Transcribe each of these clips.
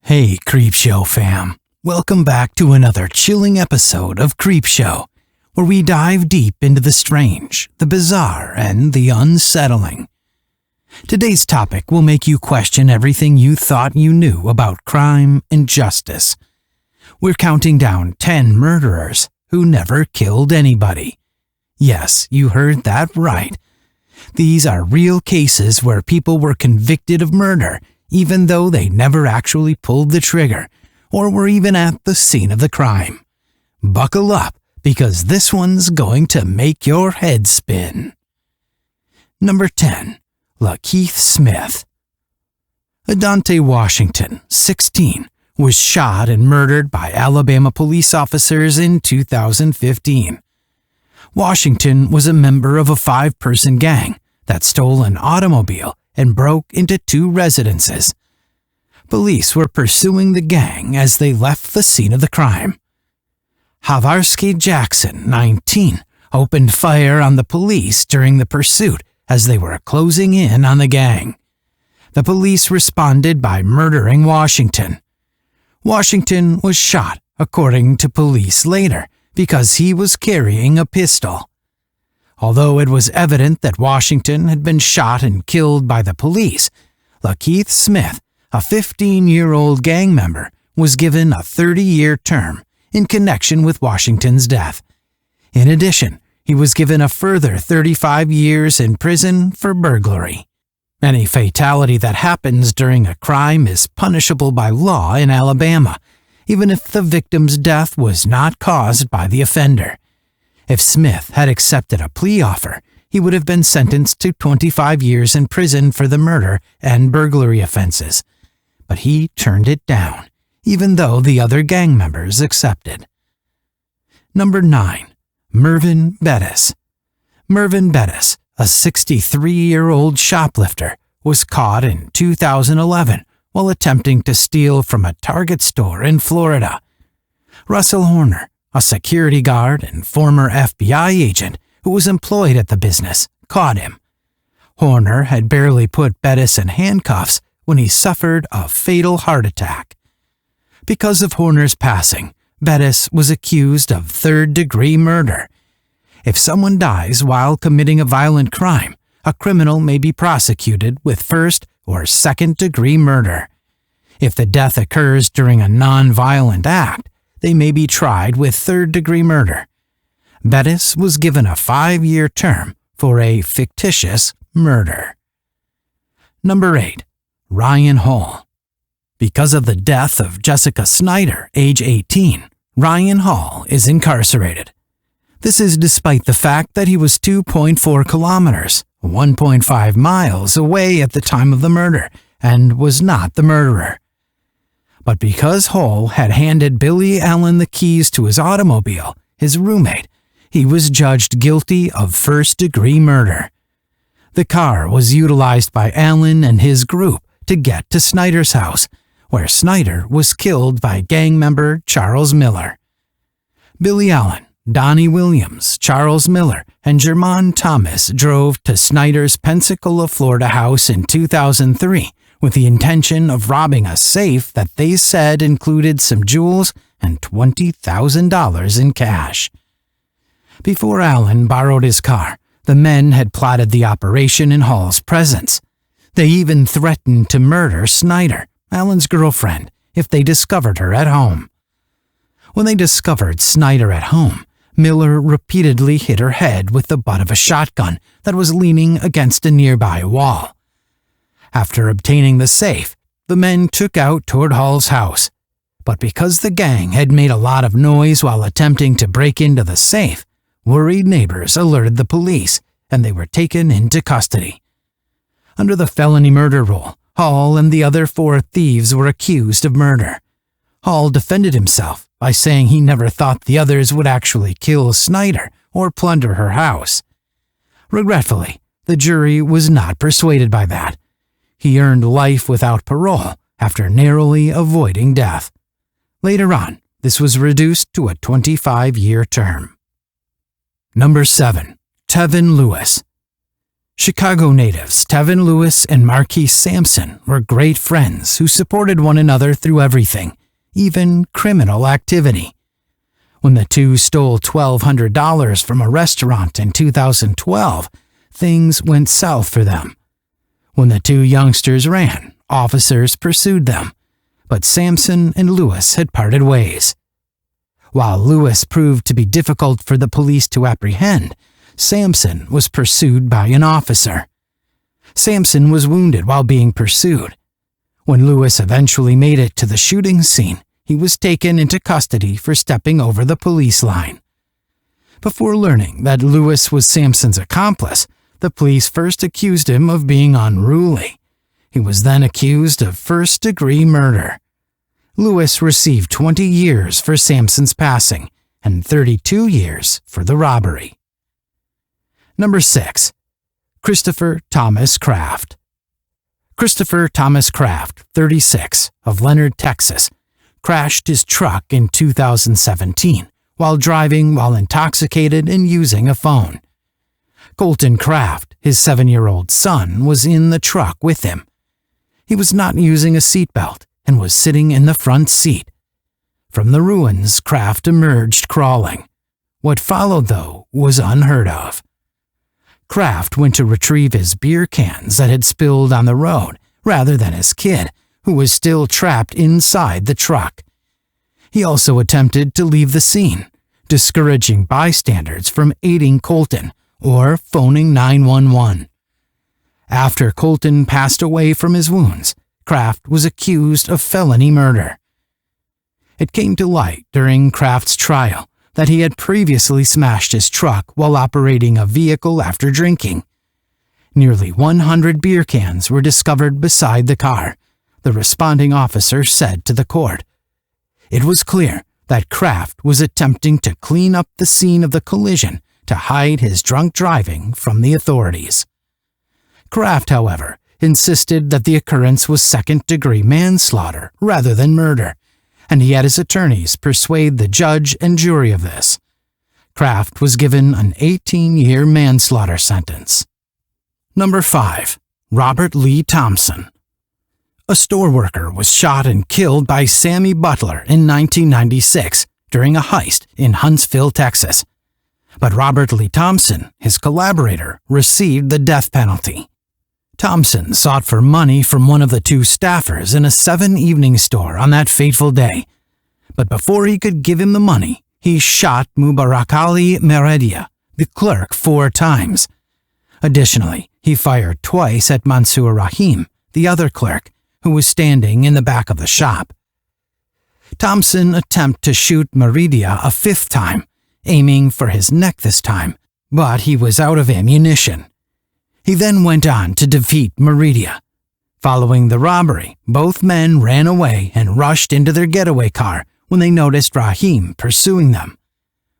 Hey, Creepshow Fam. Welcome back to another chilling episode of Creepshow, where we dive deep into the strange, the bizarre, and the unsettling. Today's topic will make you question everything you thought you knew about crime and justice. We're counting down 10 murderers who never killed anybody. Yes, you heard that right. These are real cases where people were convicted of murder even though they never actually pulled the trigger or were even at the scene of the crime. Buckle up, because this one's going to make your head spin. Number 10. Lakeith Smith. Adante Washington, 16, was shot and murdered by Alabama police officers in 2015. Washington was a member of a 5-person gang that stole an automobile and broke into 2 residences. Police were pursuing the gang as they left the scene of the crime. Havarsky Jackson, 19, opened fire on the police during the pursuit as they were closing in on the gang. The police responded by murdering Washington. Washington was shot, according to police later, because he was carrying a pistol. Although it was evident that Washington had been shot and killed by the police, Lakeith Smith, a 15-year-old gang member, was given a 30-year term in connection with Washington's death. In addition, he was given a further 35 years in prison for burglary. Any fatality that happens during a crime is punishable by law in Alabama, even if the victim's death was not caused by the offender. If Smith had accepted a plea offer, he would have been sentenced to 25 years in prison for the murder and burglary offenses. But he turned it down, even though the other gang members accepted. Number 9. Mervin Bettis. Mervin Bettis, a 63-year-old shoplifter, was caught in 2011 while attempting to steal from a Target store in Florida. Russell Horner, a security guard and former FBI agent who was employed at the business, caught him. Horner had barely put Bettis in handcuffs when he suffered a fatal heart attack. Because of Horner's passing, Bettis was accused of third-degree murder. If someone dies while committing a violent crime, a criminal may be prosecuted with first- or second-degree murder. If the death occurs during a non-violent act, they may be tried with third-degree murder. Bettis was given a 5-year term for a fictitious murder. Number 8. Ryan Holle. Because of the death of Jessica Snyder, age 18, Ryan Holle is incarcerated. This is despite the fact that he was 2.4 kilometers, 1.5 miles away at the time of the murder, and was not the murderer. But because Holle had handed Billy Allen the keys to his automobile, his roommate, he was judged guilty of first-degree murder. The car was utilized by Allen and his group to get to Snyder's house, where Snyder was killed by gang member Charles Miller. Billy Allen, Donnie Williams, Charles Miller, and Jermon Thomas drove to Snyder's Pensacola, Florida house in 2003 with the intention of robbing a safe that they said included some jewels and $20,000 in cash. Before Allen borrowed his car, the men had plotted the operation in Holle's presence. They even threatened to murder Snyder, Allen's girlfriend, if they discovered her at home. When they discovered Snyder at home, Miller repeatedly hit her head with the butt of a shotgun that was leaning against a nearby wall. After obtaining the safe, the men took out toward Holle's house. But because the gang had made a lot of noise while attempting to break into the safe, worried neighbors alerted the police, and they were taken into custody. Under the felony murder rule, Holle and the other 4 thieves were accused of murder. Holle defended himself by saying he never thought the others would actually kill Snyder or plunder her house. Regretfully, the jury was not persuaded by that. He earned life without parole after narrowly avoiding death. Later on, this was reduced to a 25-year term. Number 7. Tevin Lewis. Chicago natives Tevin Lewis and Marquis Sampson were great friends who supported one another through everything, even criminal activity. When the two stole $1,200 from a restaurant in 2012, things went south for them. When the two youngsters ran, officers pursued them, but Sampson and Lewis had parted ways. While Lewis proved to be difficult for the police to apprehend, Sampson was pursued by an officer. Sampson was wounded while being pursued. When Lewis eventually made it to the shooting scene, he was taken into custody for stepping over the police line. Before learning that Lewis was Sampson's accomplice, the police first accused him of being unruly. He was then accused of first-degree murder. Lewis received 20 years for Sampson's passing and 32 years for the robbery. Number 6. Kristoffer Thomas Kraft. Kristoffer Thomas Kraft, 36, of Leonard, Texas, crashed his truck in 2017 while driving while intoxicated and using a phone. Colton Kraft, his 7-year-old son, was in the truck with him. He was not using a seatbelt and was sitting in the front seat. From the ruins, Kraft emerged crawling. What followed, though, was unheard of. Kraft went to retrieve his beer cans that had spilled on the road rather than his kid, who was still trapped inside the truck. He also attempted to leave the scene, discouraging bystanders from aiding Colton or phoning 911. After Colton passed away from his wounds, Kraft was accused of felony murder. It came to light during Kraft's trial that he had previously smashed his truck while operating a vehicle after drinking. Nearly 100 beer cans were discovered beside the car, the responding officer said to the court. It was clear that Kraft was attempting to clean up the scene of the collision to hide his drunk driving from the authorities. Kraft, however, insisted that the occurrence was second-degree manslaughter rather than murder, and he had his attorneys persuade the judge and jury of this. Kraft was given an 18-year manslaughter sentence. Number 5. Robert Lee Thompson. A store worker was shot and killed by Sammy Butler in 1996 during a heist in Huntsville, Texas. But Robert Lee Thompson, his collaborator, received the death penalty. Thompson sought for money from one of the two staffers in a 7-evening store on that fateful day. But before he could give him the money, he shot Mubarak Ali Meredia, the clerk, 4 times. Additionally, he fired twice at Mansour Rahim, the other clerk, who was standing in the back of the shop. Thompson attempted to shoot Meredia a 5th time, aiming for his neck this time, but he was out of ammunition. He then went on to defeat Meredia. Following the robbery, both men ran away and rushed into their getaway car when they noticed Rahim pursuing them.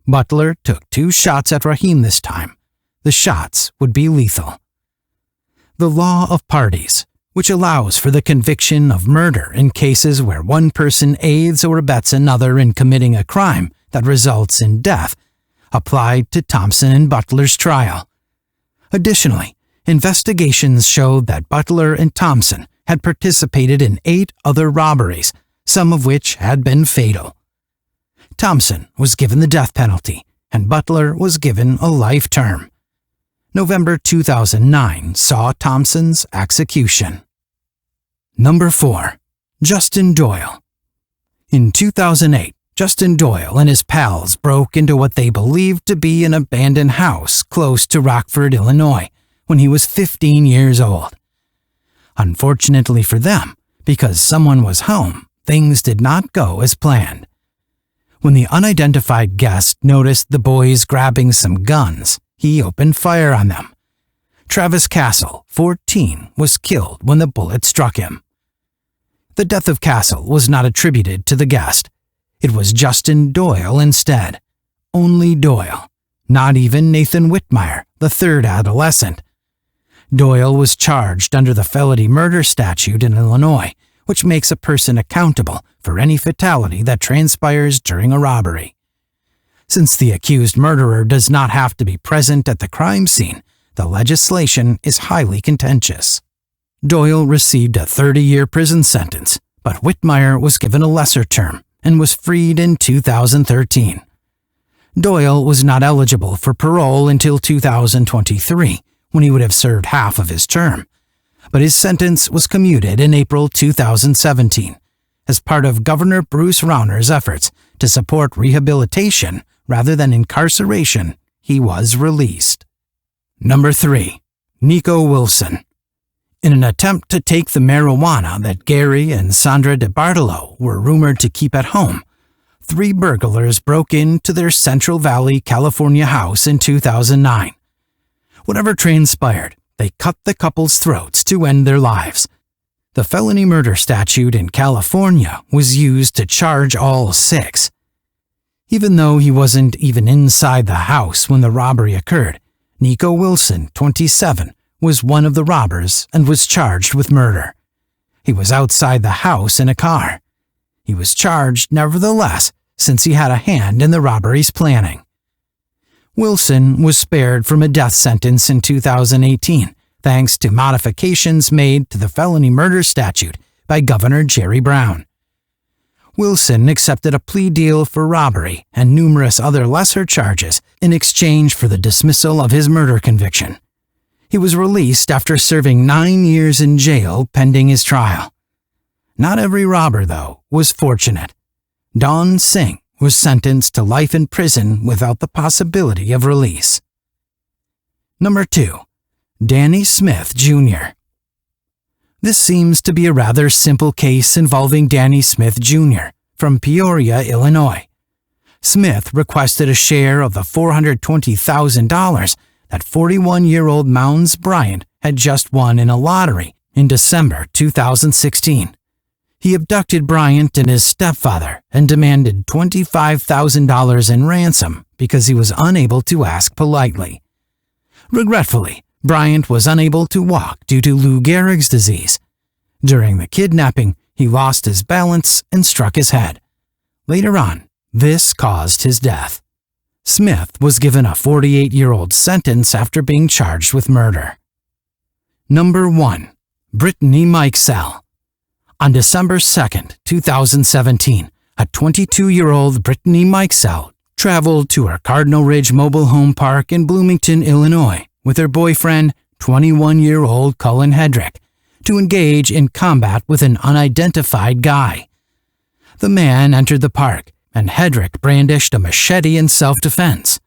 Butler took 2 shots at Rahim this time. The shots would be lethal. The law of parties, which allows for the conviction of murder in cases where one person aids or abets another in committing a crime that results in death, applied to Thompson and Butler's trial. Additionally, investigations showed that Butler and Thompson had participated in 8 other robberies, some of which had been fatal. Thompson was given the death penalty, and Butler was given a life term. November 2009 saw Thompson's execution. Number 4. Justin Doyle. In 2008, Justin Doyle and his pals broke into what they believed to be an abandoned house close to Rockford, Illinois, when he was 15 years old. Unfortunately for them, because someone was home, things did not go as planned. When the unidentified guest noticed the boys grabbing some guns, he opened fire on them. Travis Castle, 14, was killed when the bullet struck him. The death of Castle was not attributed to the guest. It was Justin Doyle instead. Only Doyle. Not even Nathan Whitmire, the 3rd adolescent. Doyle was charged under the felony murder statute in Illinois, which makes a person accountable for any fatality that transpires during a robbery. Since the accused murderer does not have to be present at the crime scene, the legislation is highly contentious. Doyle received a 30-year prison sentence, but Whitmire was given a lesser term and was freed in 2013. Doyle was not eligible for parole until 2023, when he would have served half of his term, but his sentence was commuted in April 2017 as part of Governor Bruce Rauner's efforts to support rehabilitation rather than incarceration. He was released. Number 3. Neko Wilson. In an attempt to take the marijuana that Gary and Sandra DeBartolo were rumored to keep at home, 3 burglars broke into their Central Valley, California house in 2009. Whatever transpired, they cut the couple's throats to end their lives. The felony murder statute in California was used to charge all 6. Even though he wasn't even inside the house when the robbery occurred, Neko Wilson, 27, was one of the robbers and was charged with murder. He was outside the house in a car. He was charged nevertheless, since he had a hand in the robbery's planning. Wilson was spared from a death sentence in 2018, thanks to modifications made to the felony murder statute by Governor Jerry Brown. Wilson accepted a plea deal for robbery and numerous other lesser charges in exchange for the dismissal of his murder conviction. He was released after serving 9 years in jail pending his trial. Not every robber, though, was fortunate. Don Singh was sentenced to life in prison without the possibility of release. Number 2. Danny Smith, Jr. This seems to be a rather simple case involving Danny Smith, Jr. from Peoria, Illinois. Smith requested a share of the $420,000 that 41-year-old Mounds Bryant had just won in a lottery in December 2016. He abducted Bryant and his stepfather and demanded $25,000 in ransom because he was unable to ask politely. Regretfully, Bryant was unable to walk due to Lou Gehrig's disease. During the kidnapping, he lost his balance and struck his head. Later on, this caused his death. Smith was given a 48-year-old sentence after being charged with murder. Number 1. Brittney Mikesell. On December 2, 2017, a 22-year-old Brittney Mikesell traveled to her Cardinal Ridge mobile home park in Bloomington, Illinois, with her boyfriend, 21-year-old Cullen Hedrick, to engage in combat with an unidentified guy. The man entered the park, and Hedrick brandished a machete in self-defense.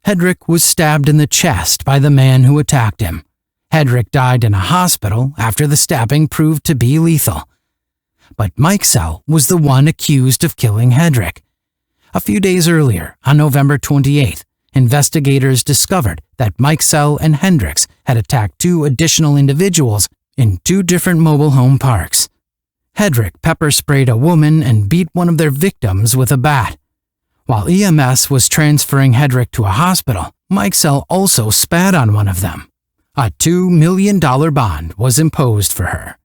Hedrick was stabbed in the chest by the man who attacked him. Hedrick died in a hospital after the stabbing proved to be lethal. But Mikesell was the one accused of killing Hedrick. A few days earlier, on November 28th, investigators discovered that Mikesell and Hendricks had attacked 2 additional individuals in 2 different mobile home parks. Hedrick pepper-sprayed a woman and beat one of their victims with a bat. While EMS was transferring Hedrick to a hospital, Mikesell also spat on one of them. A $2 million bond was imposed for her.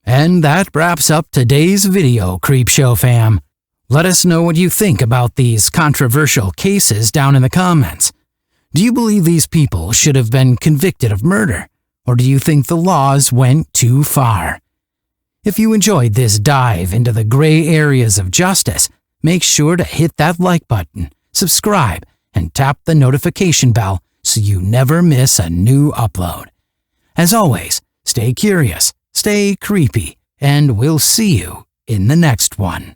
And that wraps up today's video, Creepshow Fam. Let us know what you think about these controversial cases down in the comments. Do you believe these people should have been convicted of murder, or do you think the laws went too far? If you enjoyed this dive into the gray areas of justice, make sure to hit that like button, subscribe, and tap the notification bell so you never miss a new upload. As always, stay curious, stay creepy, and we'll see you in the next one.